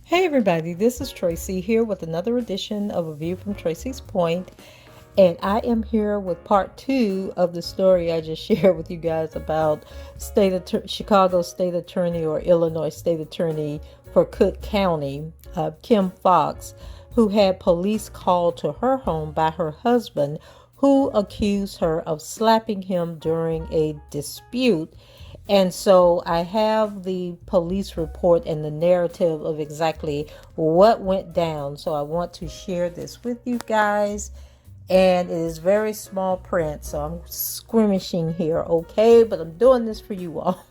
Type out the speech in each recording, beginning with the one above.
Hey everybody, this is Tracy here with another edition of A View from Tracy's Point, and I am here with part 2 of the story I just shared with you guys about Chicago State Attorney or Illinois State Attorney for Cook County, Kim Foxx, who had police called to her home by her husband, who accused her of slapping him during a dispute. And so I have the police report and the narrative of exactly what went down. So I want to share this with you guys. And it is very small print, so I'm squirmishing here, okay? But I'm doing this for you all.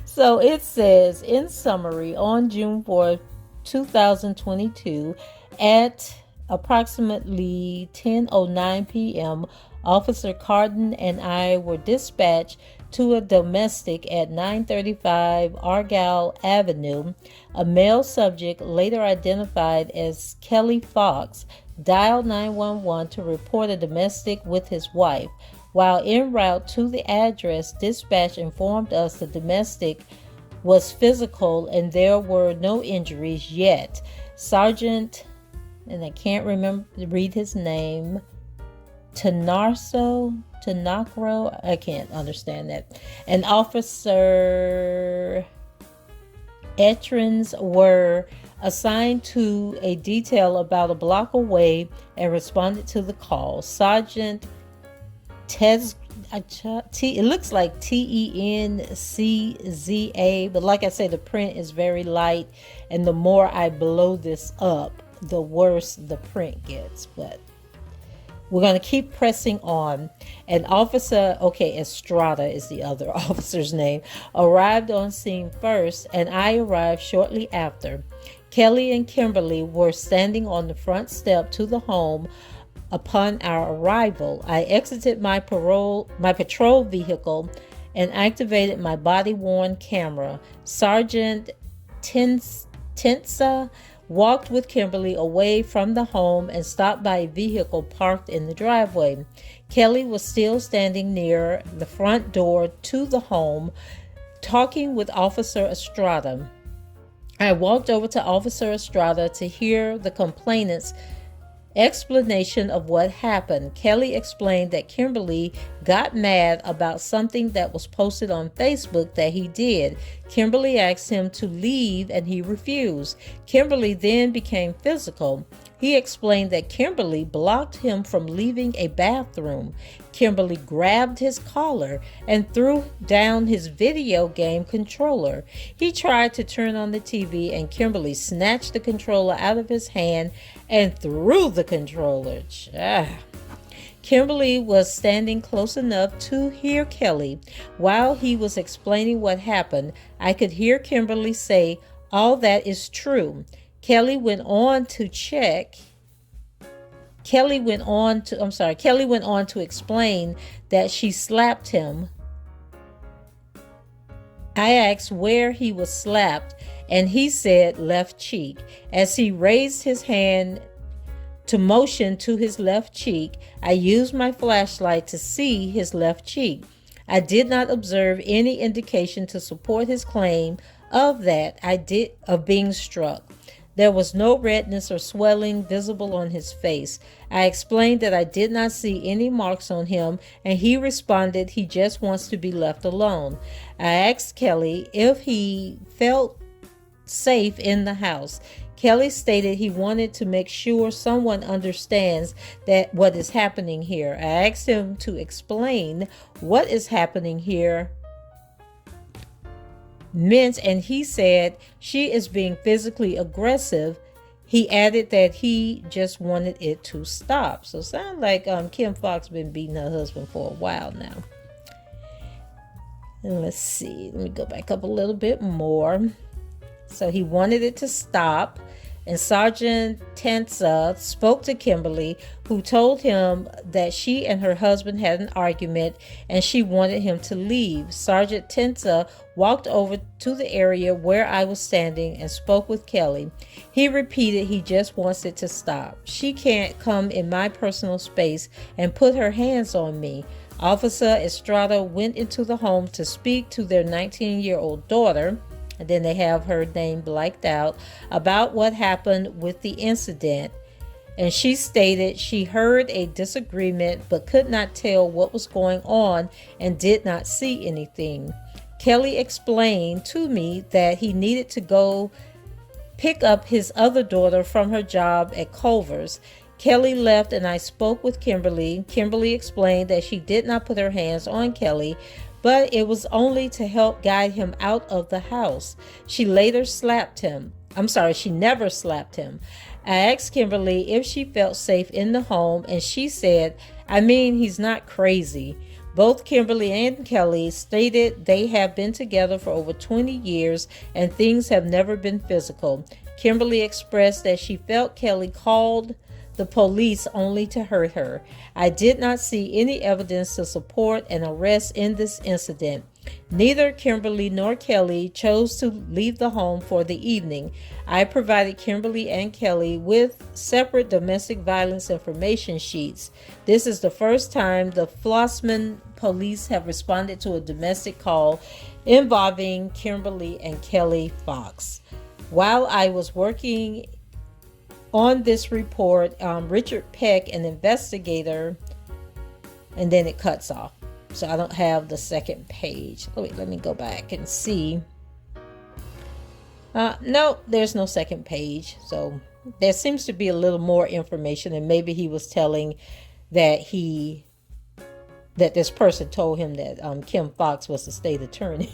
So it says, in summary, on June 4th, 2022, at approximately 10:09 p.m., Officer Cardin and I were dispatched to a domestic at 935 Argyle Avenue. A male subject, later identified as Kelly Foxx, dialed 911 to report a domestic with his wife. While en route to the address, dispatch informed us the domestic was physical and there were no injuries yet. Sergeant, and I can't read his name, Tanacro, I can't understand that, and Officer Etrins were assigned to a detail about a block away and responded to the call. Sergeant it looks like TENCZA, but like I say, the print is very light, and the more I blow this up, the worse the print gets. But we're going to keep pressing on. An officer, Estrada is the other officer's name, arrived on scene first, and I arrived shortly after. Kelly and Kimberly were standing on the front step to the home upon our arrival. I exited my patrol vehicle and activated my body-worn camera. Sergeant Tensa walked with Kimberly away from the home and stopped by a vehicle parked in the driveway. Kelly was still standing near the front door to the home, talking with Officer Estrada. I walked over to Officer Estrada to hear the complainant's explanation of what happened. Kelly explained that Kimberly got mad about something that was posted on Facebook that he did. Kimberly asked him to leave and he refused. Kimberly then became physical. He explained that Kimberly blocked him from leaving a bathroom. Kimberly grabbed his collar and threw down his video game controller. He tried to turn on the TV and Kimberly snatched the controller out of his hand and threw the controller. Kimberly was standing close enough to hear Kelly. While he was explaining what happened, I could hear Kimberly say, "All that is true." Kelly went on to explain that she slapped him. I asked where he was slapped, and he said left cheek. As he raised his hand to motion to his left cheek, I used my flashlight to see his left cheek. I did not observe any indication to support his claim of being struck. There was no redness or swelling visible on his face. I explained that I did not see any marks on him, and he responded he just wants to be left alone. I asked Kelly if he felt safe in the house. Kelly stated he wanted to make sure someone understands that what is happening here. I asked him to explain what is happening here meant, and he said she is being physically aggressive. He added that he just wanted it to stop. So sounds like Kim Foxx been beating her husband for a while now. And let's see, let me go back up a little bit more. So he wanted it to stop. And Sergeant Tensa spoke to Kimberly, who told him that she and her husband had an argument and she wanted him to leave. Sergeant Tensa walked over to the area where I was standing and spoke with Kelly. He repeated he just wants it to stop. She can't come in my personal space and put her hands on me. Officer Estrada went into the home to speak to their 19-year-old daughter, and then they have her name blacked out, about what happened with the incident. And she stated she heard a disagreement but could not tell what was going on and did not see anything. Kelly explained to me that he needed to go pick up his other daughter from her job at Culver's. Kelly left and I spoke with Kimberly. Kimberly explained that she did not put her hands on Kelly, but it was only to help guide him out of the house. She later slapped him. She never slapped him. I asked Kimberly if she felt safe in the home, and she said, he's not crazy. Both Kimberly and Kelly stated they have been together for over 20 years and things have never been physical. Kimberly expressed that she felt Kelly called the police only to hurt her. I did not see any evidence to support an arrest in this incident. Neither Kimberly nor Kelly chose to leave the home for the evening. I provided Kimberly and Kelly with separate domestic violence information sheets. This is the first time the Flossman police have responded to a domestic call involving Kimberly and Kelly Foxx. While I was working on this report, Richard Peck, an investigator, and then it cuts off. So I don't have the second page. Let me go back and see. No, there's no second page. So there seems to be a little more information, and maybe he was telling that this person told him that Kim Foxx was the state attorney.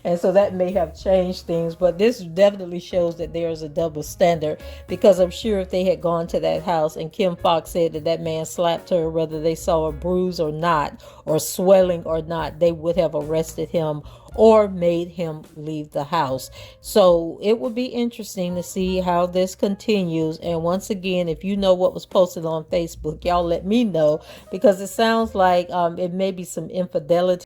And so that may have changed things, but this definitely shows that there's a double standard, because I'm sure if they had gone to that house and Kim Foxx said that man slapped her, whether they saw a bruise or not, or swelling or not, they would have arrested him or made him leave the house. So it would be interesting to see how this continues. And once again, if you know what was posted on Facebook, y'all let me know, because it sounds like it may be some infidelity